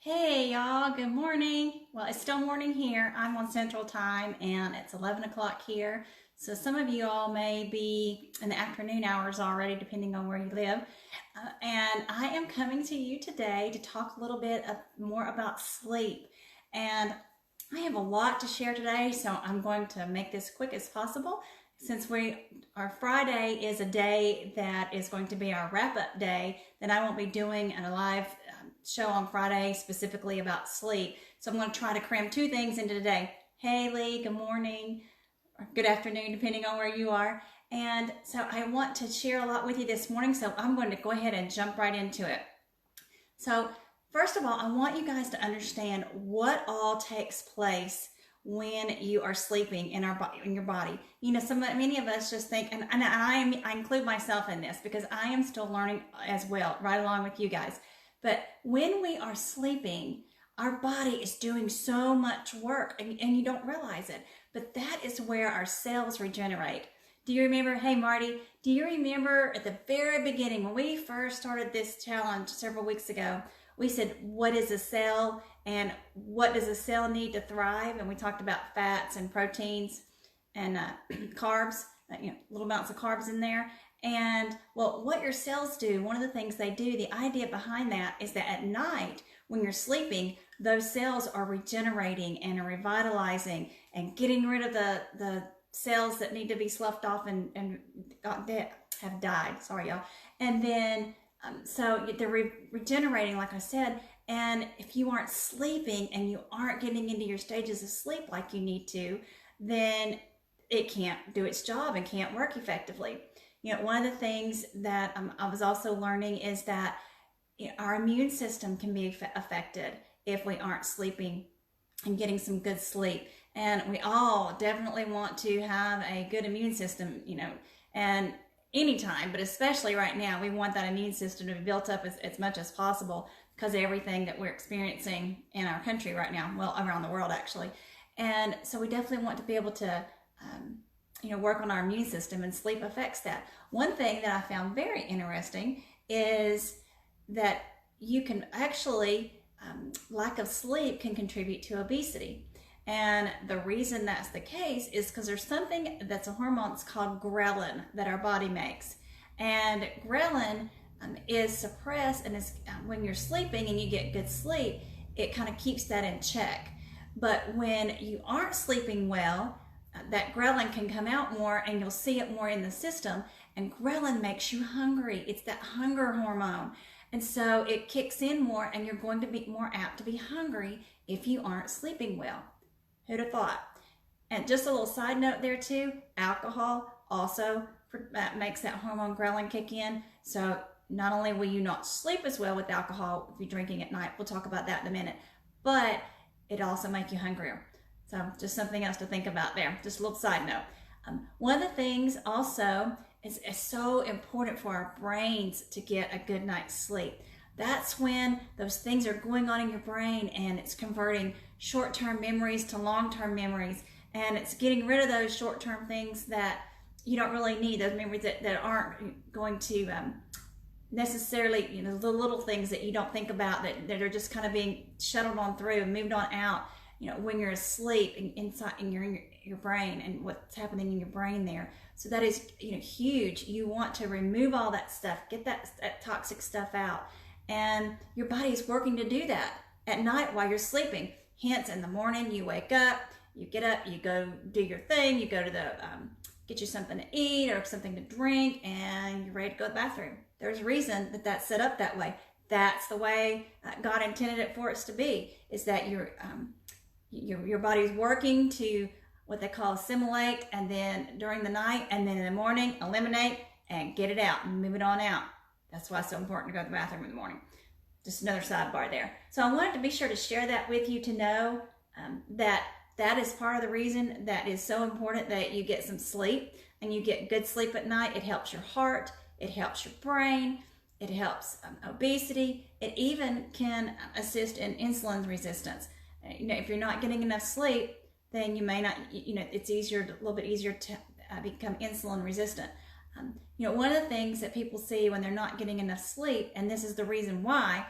Hey y'all, good morning. Well, it's still morning here. I'm on Central Time and it's 11 o'clock here. So some of you all may be in the afternoon hours already, depending on where you live. And I am coming to you today to talk a little bit more about sleep. And I have a lot to share today, so I'm going to make this quick as possible. Since our Friday is a day that is going to be our wrap-up day, then I won't be doing a live show on Friday specifically about sleep. So I'm going to try to cram two things into today. Hey Lee, good morning, or good afternoon, depending on where you are. And so I want to share a lot with you this morning, so I'm going to go ahead and jump right into it. So first of all, I want you guys to understand what all takes place when you are sleeping in your body. You know, many of us just think, and I include myself in this because I am still learning as well, right along with you guys. But when we are sleeping, our body is doing so much work and you don't realize it. But that is where our cells regenerate. Do you remember, hey Marty, do you remember at the very beginning when we first started this challenge several weeks ago, we said, what is a cell and what does a cell need to thrive? And we talked about fats and proteins and carbs, little amounts of carbs in there. And well, what your cells do, one of the things they do, the idea behind that is that at night when you're sleeping, those cells are regenerating and are revitalizing and getting rid of the cells that need to be sloughed off and have died. Sorry, y'all. And then so they're regenerating, like I said. And if you aren't sleeping and you aren't getting into your stages of sleep like you need to, then it can't do its job and can't work effectively. You know, one of the things that I was also learning is that our immune system can be affected if we aren't sleeping and getting some good sleep. And we all definitely want to have a good immune system, and anytime, but especially right now, we want that immune system to be built up as much as possible because of everything that we're experiencing in our country right now, well, around the world actually. And so we definitely want to be able to work on our immune system, and sleep affects that. One thing that I found very interesting is that you can actually, lack of sleep can contribute to obesity. And the reason that's the case is because there's something that's a hormone, it's called ghrelin, that our body makes. And ghrelin is suppressed, and when you're sleeping and you get good sleep, it kind of keeps that in check. But when you aren't sleeping well, that ghrelin can come out more and you'll see it more in the system. And ghrelin makes you hungry. It's that hunger hormone. And so it kicks in more and you're going to be more apt to be hungry if you aren't sleeping well. Who'd have thought? And just a little side note there too, alcohol also makes that hormone ghrelin kick in. So not only will you not sleep as well with alcohol if you're drinking at night, we'll talk about that in a minute, but it also makes you hungrier. So just something else to think about there. Just a little side note. One of the things also is so important for our brains to get a good night's sleep. That's when those things are going on in your brain and it's converting short-term memories to long-term memories. And it's getting rid of those short-term things that you don't really need, those memories that aren't going to necessarily, the little things that you don't think about that are just kind of being shuttled on through and moved on out. When you're asleep inside in your brain and what's happening in your brain there. So that is, huge. You want to remove all that stuff, get that toxic stuff out. And your body is working to do that at night while you're sleeping. Hence, in the morning, you wake up, you get up, you go do your thing, you go to get you something to eat or something to drink, and you're ready to go to the bathroom. There's a reason that that's set up that way. That's the way God intended it for us to be, is that your body's working to what they call assimilate, and then during the night, and then in the morning, eliminate and get it out and move it on out. That's why it's so important to go to the bathroom in the morning. Just another sidebar there. So I wanted to be sure to share that with you to know that is part of the reason that is so important that you get some sleep and you get good sleep at night. It helps your heart, it helps your brain, it helps obesity. It even can assist in insulin resistance. If you're not getting enough sleep, then you may not, it's a little bit easier to become insulin resistant. One of the things that people see when they're not getting enough sleep, and this is the reason why,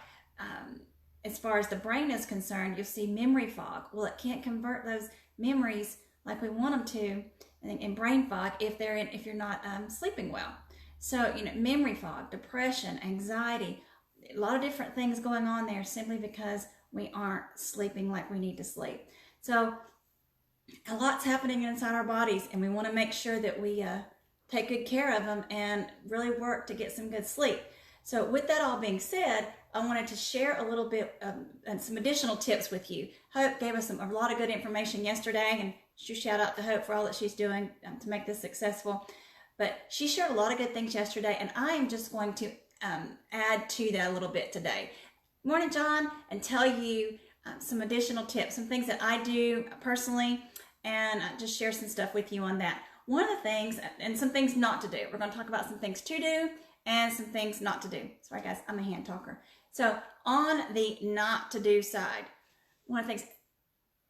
as far as the brain is concerned, you'll see memory fog. Well, it can't convert those memories like we want them to in brain fog if you're not sleeping well. So, memory fog, depression, anxiety, a lot of different things going on there simply because we aren't sleeping like we need to sleep. So a lot's happening inside our bodies, and we want to make sure that we take good care of them and really work to get some good sleep. So with that all being said, I wanted to share a little bit and some additional tips with you. Hope gave us a lot of good information yesterday, and shout out to Hope for all that she's doing to make this successful. But she shared a lot of good things yesterday, and I am just going to add to that a little bit today. Morning, John, and tell you some additional tips, some things that I do personally, and just share some stuff with you on that. One of the things, and some things not to do. We're going to talk about some things to do and some things not to do. Sorry, guys, I'm a hand talker. So on the not to do side, one of the things,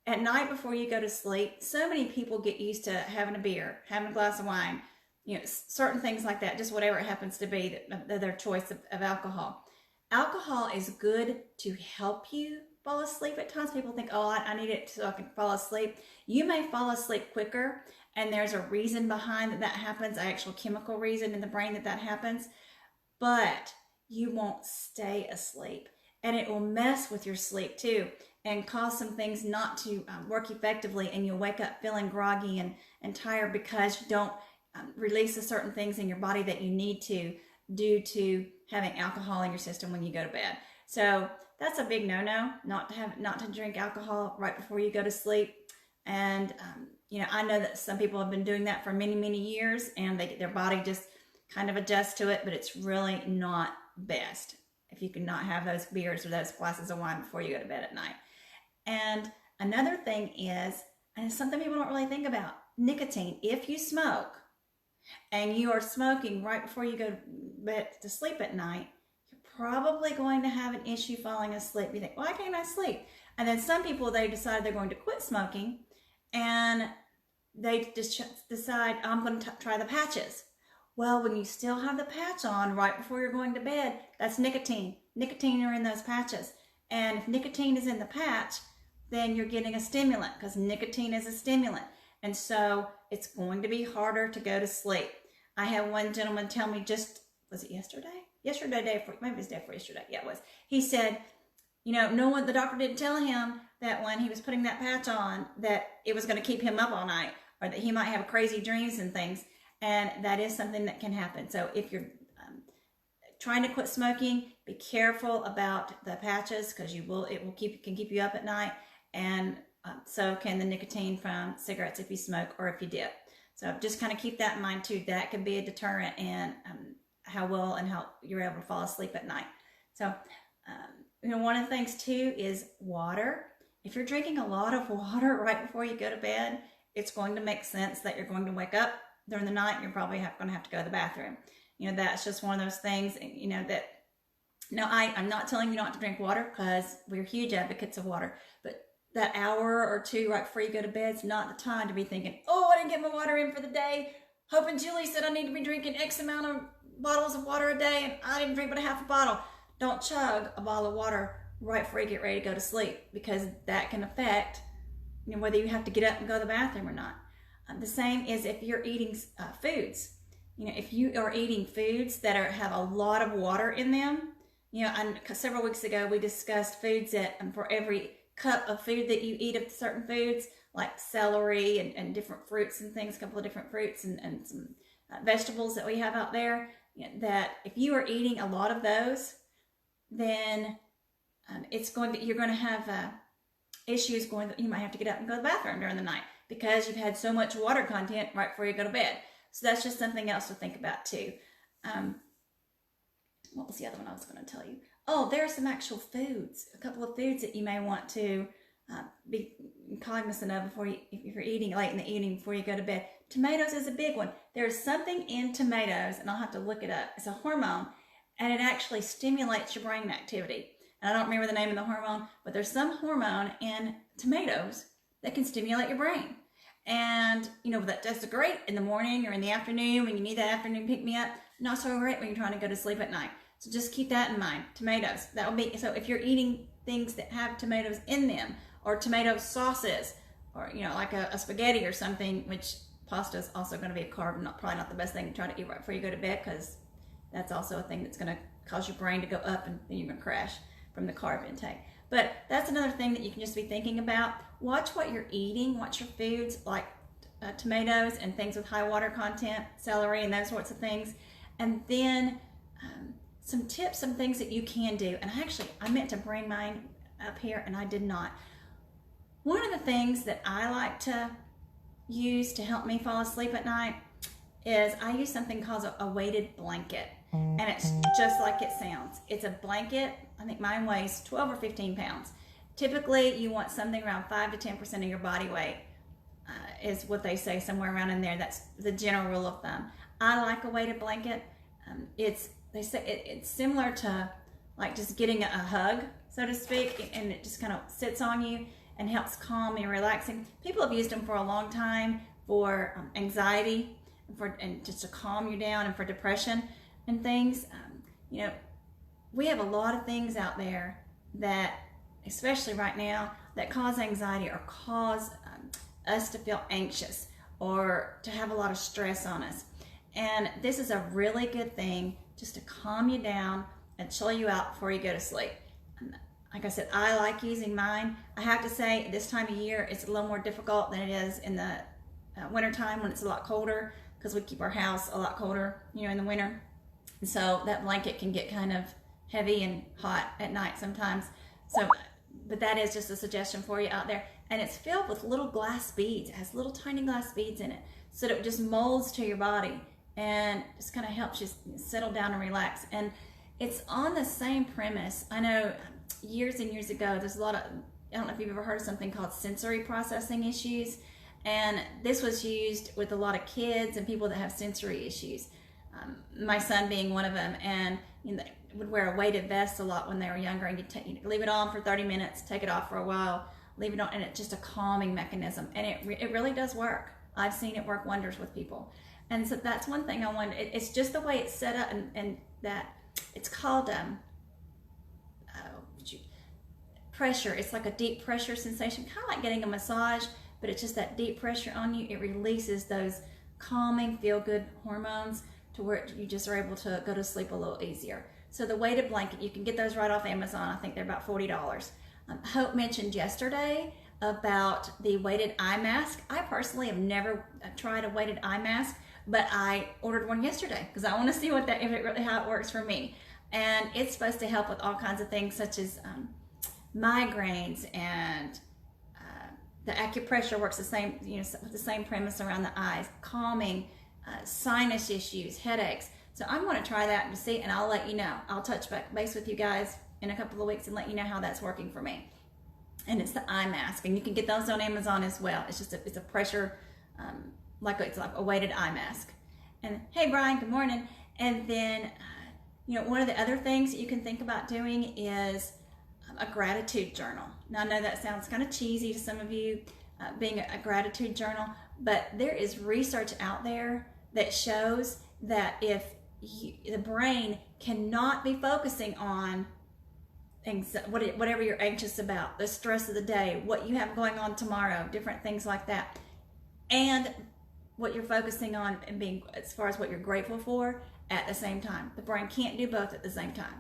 at night before you go to sleep, so many people get used to having a beer, having a glass of wine, certain things like that, just whatever it happens to be, their choice of alcohol. Alcohol is good to help you fall asleep at times. People think, oh, I need it so I can fall asleep. You may fall asleep quicker, and there's a reason behind that happens, an actual chemical reason in the brain that happens, but you won't stay asleep, and it will mess with your sleep too and cause some things not to work effectively, and you'll wake up feeling groggy and tired because you don't release the certain things in your body that you need to due to having alcohol in your system when you go to bed. So that's a big no-no, not to drink alcohol right before you go to sleep. And I know that some people have been doing that for many, many years, and their body just kind of adjusts to it, but it's really not best if you can not have those beers or those glasses of wine before you go to bed at night. And another thing is, and it's something people don't really think about, nicotine. If you smoke and you are smoking right before you go to sleep at night, you're probably going to have an issue falling asleep. You think, why can't I sleep? And then some people, they decide they're going to quit smoking, and they just decide, I'm going to try the patches. Well, when you still have the patch on right before you're going to bed, that's nicotine. Nicotine are in those patches. And if nicotine is in the patch, then you're getting a stimulant, because nicotine is a stimulant. And so it's going to be harder to go to sleep. I had one gentleman tell me was it yesterday? Maybe it was day before yesterday. Yeah, it was. He said, the doctor didn't tell him that when he was putting that patch on, that it was going to keep him up all night, or that he might have crazy dreams and things. And that is something that can happen. So if you're trying to quit smoking, be careful about the patches, because it can keep you up at night, and so can the nicotine from cigarettes if you smoke or if you dip. So just kind of keep that in mind too. That can be a deterrent in how well and how you're able to fall asleep at night. So one of the things too is water. If you're drinking a lot of water right before you go to bed, it's going to make sense that you're going to wake up during the night and you're probably going to have to go to the bathroom. That's just one of those things, that, I'm not telling you not to drink water, because we're huge advocates of water, but that hour or two right before you go to bed is not the time to be thinking, oh, I didn't get my water in for the day. Hope and Julie said I need to be drinking X amount of bottles of water a day, and I didn't drink but a half a bottle. Don't chug a bottle of water right before you get ready to go to sleep, because that can affect whether you have to get up and go to the bathroom or not. The same is if you're eating foods. If you are eating foods that have a lot of water in them, several weeks ago we discussed foods that for every cup of food that you eat of certain foods, like celery and different fruits and things, a couple of different fruits and some vegetables that we have out there, that if you are eating a lot of those, then you're going to have issues you might have to get up and go to the bathroom during the night, because you've had so much water content right before you go to bed. So that's just something else to think about too. What was the other one I was going to tell you? Oh, there are some actual foods, a couple of foods that you may want to be cognizant of if you're eating late in the evening before you go to bed. Tomatoes is a big one. There's something in tomatoes, and I'll have to look it up. It's a hormone, and it actually stimulates your brain activity. And I don't remember the name of the hormone, but there's some hormone in tomatoes that can stimulate your brain. And, that's great in the morning or in the afternoon when you need that afternoon pick-me-up. Not so great when you're trying to go to sleep at night. So just keep that in mind. Tomatoes, that will be, so if you're eating things that have tomatoes in them, or tomato sauces, or like a spaghetti or something, which pasta is also going to be a carb, probably not the best thing to try to eat right before you go to bed, because that's also a thing that's going to cause your brain to go up and you're going to crash from the carb intake. But that's another thing that you can just be thinking about. Watch what you're eating, watch your foods, like tomatoes and things with high water content, celery and those sorts of things. And then some tips, some things that you can do. And I meant to bring mine up here and I did not. One of the things that I like to use to help me fall asleep at night is I use something called a weighted blanket. And it's just like it sounds. It's a blanket. I think mine weighs 12 or 15 pounds. Typically, you want something around 5 to 10% of your body weight is what they say, somewhere around in there. That's the general rule of thumb. I like a weighted blanket. They say it's similar to like just getting a hug, so to speak, and it just kind of sits on you and helps calm and relaxing. People have used them for a long time for anxiety, and just to calm you down, and for depression and things. We have a lot of things out there that, especially right now, that cause anxiety or cause us to feel anxious or to have a lot of stress on us. And this is a really good thing just to calm you down and chill you out before you go to sleep. Like I said, I like using mine. I have to say, this time of year, it's a little more difficult than it is in the wintertime when it's a lot colder, because we keep our house a lot colder, in the winter. And so that blanket can get kind of heavy and hot at night sometimes. So, but that is just a suggestion for you out there. And it's filled with little glass beads. It has little tiny glass beads in it, so that it just molds to your body and just kind of helps you settle down and relax. And it's on the same premise. I know years and years ago, there's a lot of, I don't know if you've ever heard of something called sensory processing issues. And this was used with a lot of kids and people that have sensory issues. My son being one of them, and would wear a weighted vest a lot when they were younger, and you'd leave it on for 30 minutes, take it off for a while, leave it on, and it's just a calming mechanism. And it really does work. I've seen it work wonders with people. And so that's one thing I wanted. It's just the way it's set up, and that it's called pressure. It's like a deep pressure sensation, kind of like getting a massage, but it's just that deep pressure on you. It releases those calming, feel-good hormones to where you just are able to go to sleep a little easier. So the weighted blanket, you can get those right off Amazon. I think they're about $40. Hope mentioned yesterday about the weighted eye mask. I personally have never tried a weighted eye mask, but I ordered one yesterday because I want to see how it works for me. And it's supposed to help with all kinds of things, such as migraines, and the acupressure works the same, with the same premise around the eyes, calming, sinus issues, headaches. So I'm going to try that and see, and I'll let you know. I'll touch base with you guys in a couple of weeks and let you know how that's working for me. And it's the eye mask, and you can get those on Amazon as well. It's just it's a pressure, it's like a weighted eye mask. And hey, Brian, good morning. And then, one of the other things that you can think about doing is a gratitude journal. Now, I know that sounds kind of cheesy to some of you, being a gratitude journal, but there is research out there that shows that if the brain cannot be focusing on things, whatever you're anxious about, the stress of the day, what you have going on tomorrow, different things like that, and what you're focusing on and being, as far as what you're grateful for at the same time. The brain can't do both at the same time.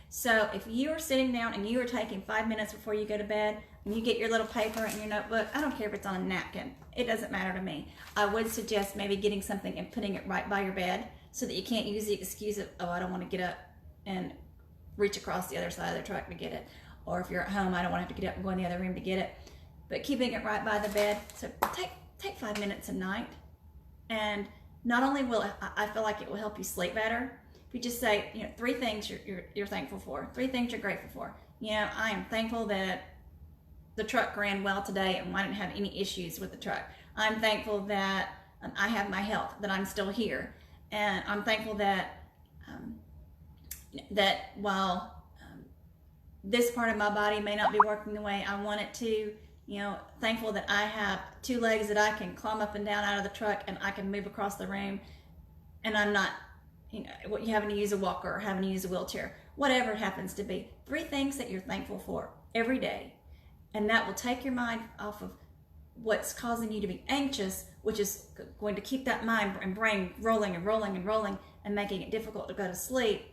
So if you are sitting down and you are taking 5 minutes before you go to bed, and you get your little paper and your notebook, I don't care if it's on a napkin, it doesn't matter to me. I would suggest maybe getting something and putting it right by your bed, so that you can't use the excuse of, I don't want to get up and reach across the other side of the truck to get it. Or if you're at home, I don't want to have to get up and go in the other room to get it. But keeping it right by the bed. So take 5 minutes a night. And not only will I feel like it will help you sleep better, if you just say, 3 things you're thankful for, 3 things you're grateful for. I am thankful that the truck ran well today and I didn't have any issues with the truck. I'm thankful that I have my health, that I'm still here. And I'm thankful that while this part of my body may not be working the way I want it to, thankful that I have 2 legs that I can climb up and down out of the truck, and I can move across the room, and I'm not, having to use a walker or having to use a wheelchair, whatever it happens to be. 3 things that you're thankful for. every day. And that will take your mind off of what's causing you to be anxious, which is going to keep that mind and brain rolling and rolling and rolling and making it difficult to go to sleep,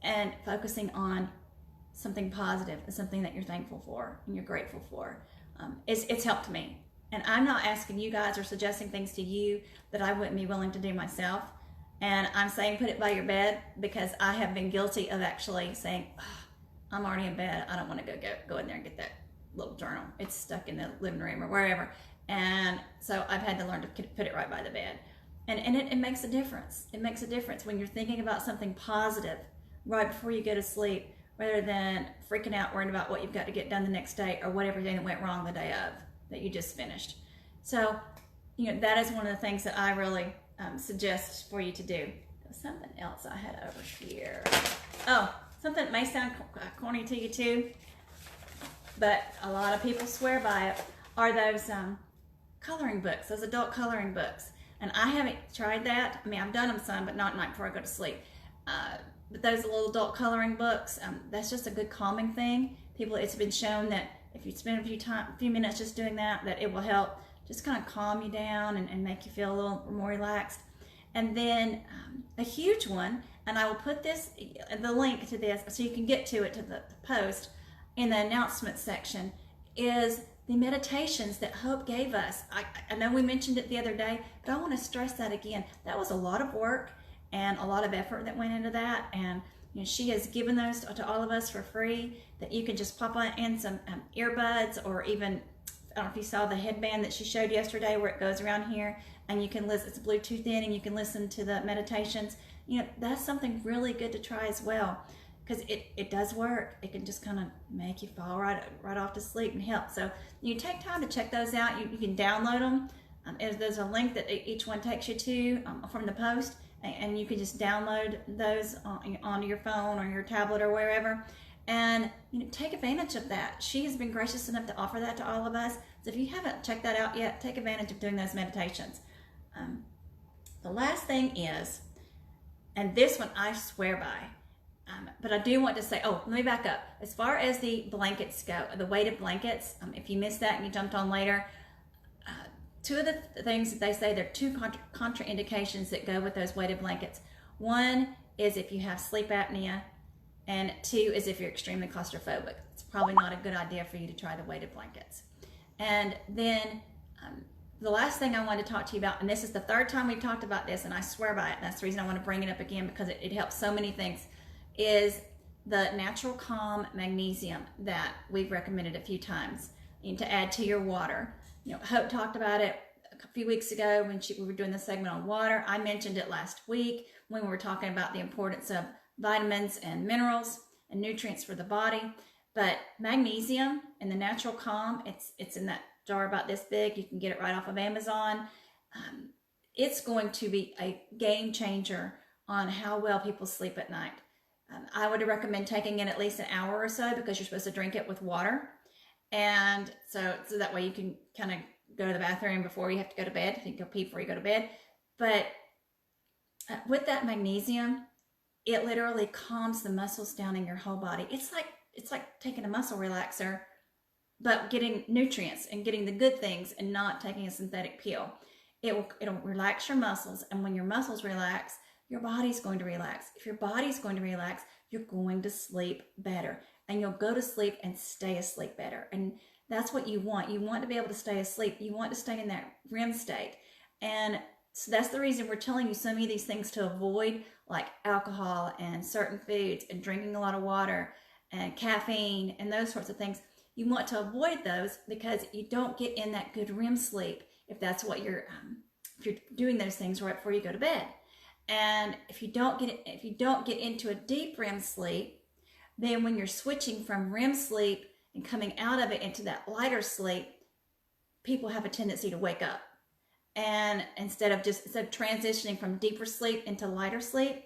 and focusing on something positive and something that you're thankful for and you're grateful for. It's helped me. And I'm not asking you guys or suggesting things to you that I wouldn't be willing to do myself. And I'm saying put it by your bed because I have been guilty of actually saying, oh, I'm already in bed. I don't want to go in there and get that little journal. It's stuck in the living room or wherever. And so I've had to learn to put it right by the bed. And it makes a difference. It makes a difference when you're thinking about something positive right before you go to sleep, rather than freaking out worrying about what you've got to get done the next day or whatever thing that went wrong the day of that you just finished. So, that is one of the things that I really suggest for you to do. There was something else I had over here. Oh, something that may sound corny to you too, but a lot of people swear by it, are those coloring books, those adult coloring books. And I haven't tried that. I mean, I've done them some, but not at night before I go to sleep. But those little adult coloring books, that's just a good calming thing. It's been shown that if you spend a few minutes just doing that it will help just kind of calm you down and make you feel a little more relaxed. And then a huge one, and I will put the link to this so you can get to it, to the post in the announcement section, is the meditations that Hope gave us. I know we mentioned it the other day, but I want to stress that again. That was a lot of work and a lot of effort that went into that. And she has given those to all of us for free, that you can just pop in some earbuds, or even, I don't know if you saw the headband that she showed yesterday where it goes around here and you can listen, it's Bluetooth in, and you can listen to the meditations. That's something really good to try as well, because it does work. It can just kind of make you fall right off to sleep and help. So you take time to check those out. You can download them. There's a link that each one takes you to from the post, and you can just download those onto your phone or your tablet or wherever, and take advantage of that. She has been gracious enough to offer that to all of us. So if you haven't checked that out yet, take advantage of doing those meditations. The last thing is, and this one I swear by, but I do want to say, let me back up. As far as the blankets go, the weighted blankets, if you missed that and you jumped on later, two of the things that they say, there are two contraindications that go with those weighted blankets. One is if you have sleep apnea, and two is if you're extremely claustrophobic. It's probably not a good idea for you to try the weighted blankets. And then the last thing I want to talk to you about, and this is the third time we've talked about this, and I swear by it, and that's the reason I want to bring it up again, because it helps so many things, is the Natural Calm magnesium that we've recommended a few times to add to your water. Hope talked about it a few weeks ago when we were doing the segment on water. I mentioned it last week when we were talking about the importance of vitamins and minerals and nutrients for the body. But magnesium in the Natural Calm, it's in that jar about this big. You can get it right off of Amazon. It's going to be a game changer on how well people sleep at night. I would recommend taking it at least an hour or so, because you're supposed to drink it with water. And so that way you can kind of go to the bathroom before you have to go to bed. You can go pee before you go to bed. But with that magnesium, it literally calms the muscles down in your whole body. It's like taking a muscle relaxer, but getting nutrients and getting the good things and not taking a synthetic pill. It'll relax your muscles, and when your muscles relax, your body's going to relax. If your body's going to relax, you're going to sleep better, and you'll go to sleep and stay asleep better. And that's what you want. You want to be able to stay asleep. You want to stay in that REM state. And so that's the reason we're telling you so many of these things to avoid, like alcohol and certain foods and drinking a lot of water and caffeine and those sorts of things. You want to avoid those because you don't get in that good REM sleep if that's what if you're doing those things right before you go to bed. And if you don't get into a deep REM sleep, then when you're switching from REM sleep and coming out of it into that lighter sleep, people have a tendency to wake up. And instead of transitioning from deeper sleep into lighter sleep,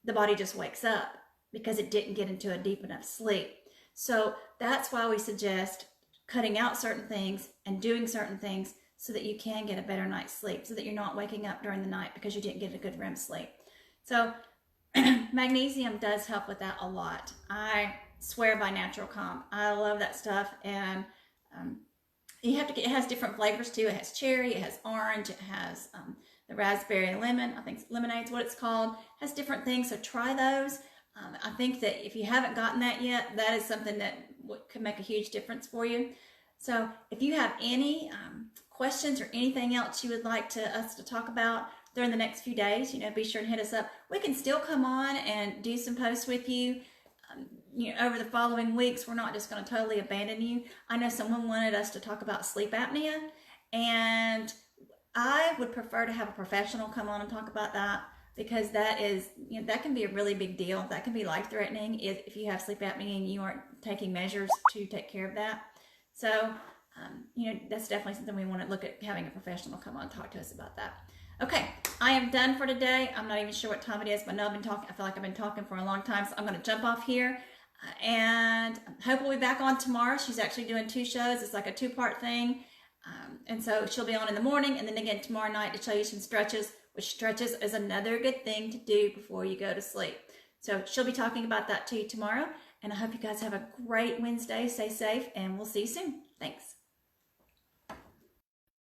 the body just wakes up because it didn't get into a deep enough sleep. So that's why we suggest cutting out certain things and doing certain things so that you can get a better night's sleep, so that you're not waking up during the night because you didn't get a good REM sleep. So magnesium does help with that a lot. I swear by Natural Calm. I love that stuff, and you have to get, it has different flavors too. It has cherry, it has orange, it has the raspberry and lemon. I think lemonade's what it's called. It has different things, so try those. I think that if you haven't gotten that yet, that is something that could make a huge difference for you. So if you have any questions or anything else you would like us to talk about during the next few days, be sure to hit us up. We can still come on and do some posts with you. Over the following weeks. We're not just going to totally abandon you. I know someone wanted us to talk about sleep apnea, and I would prefer to have a professional come on and talk about that, because that is, that can be a really big deal. That can be life-threatening if you have sleep apnea and you aren't taking measures to take care of that. So, that's definitely something we want to look at, having a professional come on and talk to us about that. Okay, I am done for today. I'm not even sure what time it is, but I know I feel like I've been talking for a long time, so I'm going to jump off here. And hope we'll be back on tomorrow. She's actually doing 2 shows. It's like a 2-part thing. And so she'll be on in the morning, and then again tomorrow night to show you some stretches, which stretches is another good thing to do before you go to sleep. So she'll be talking about that to you tomorrow. And I hope you guys have a great Wednesday. Stay safe, and we'll see you soon. Thanks.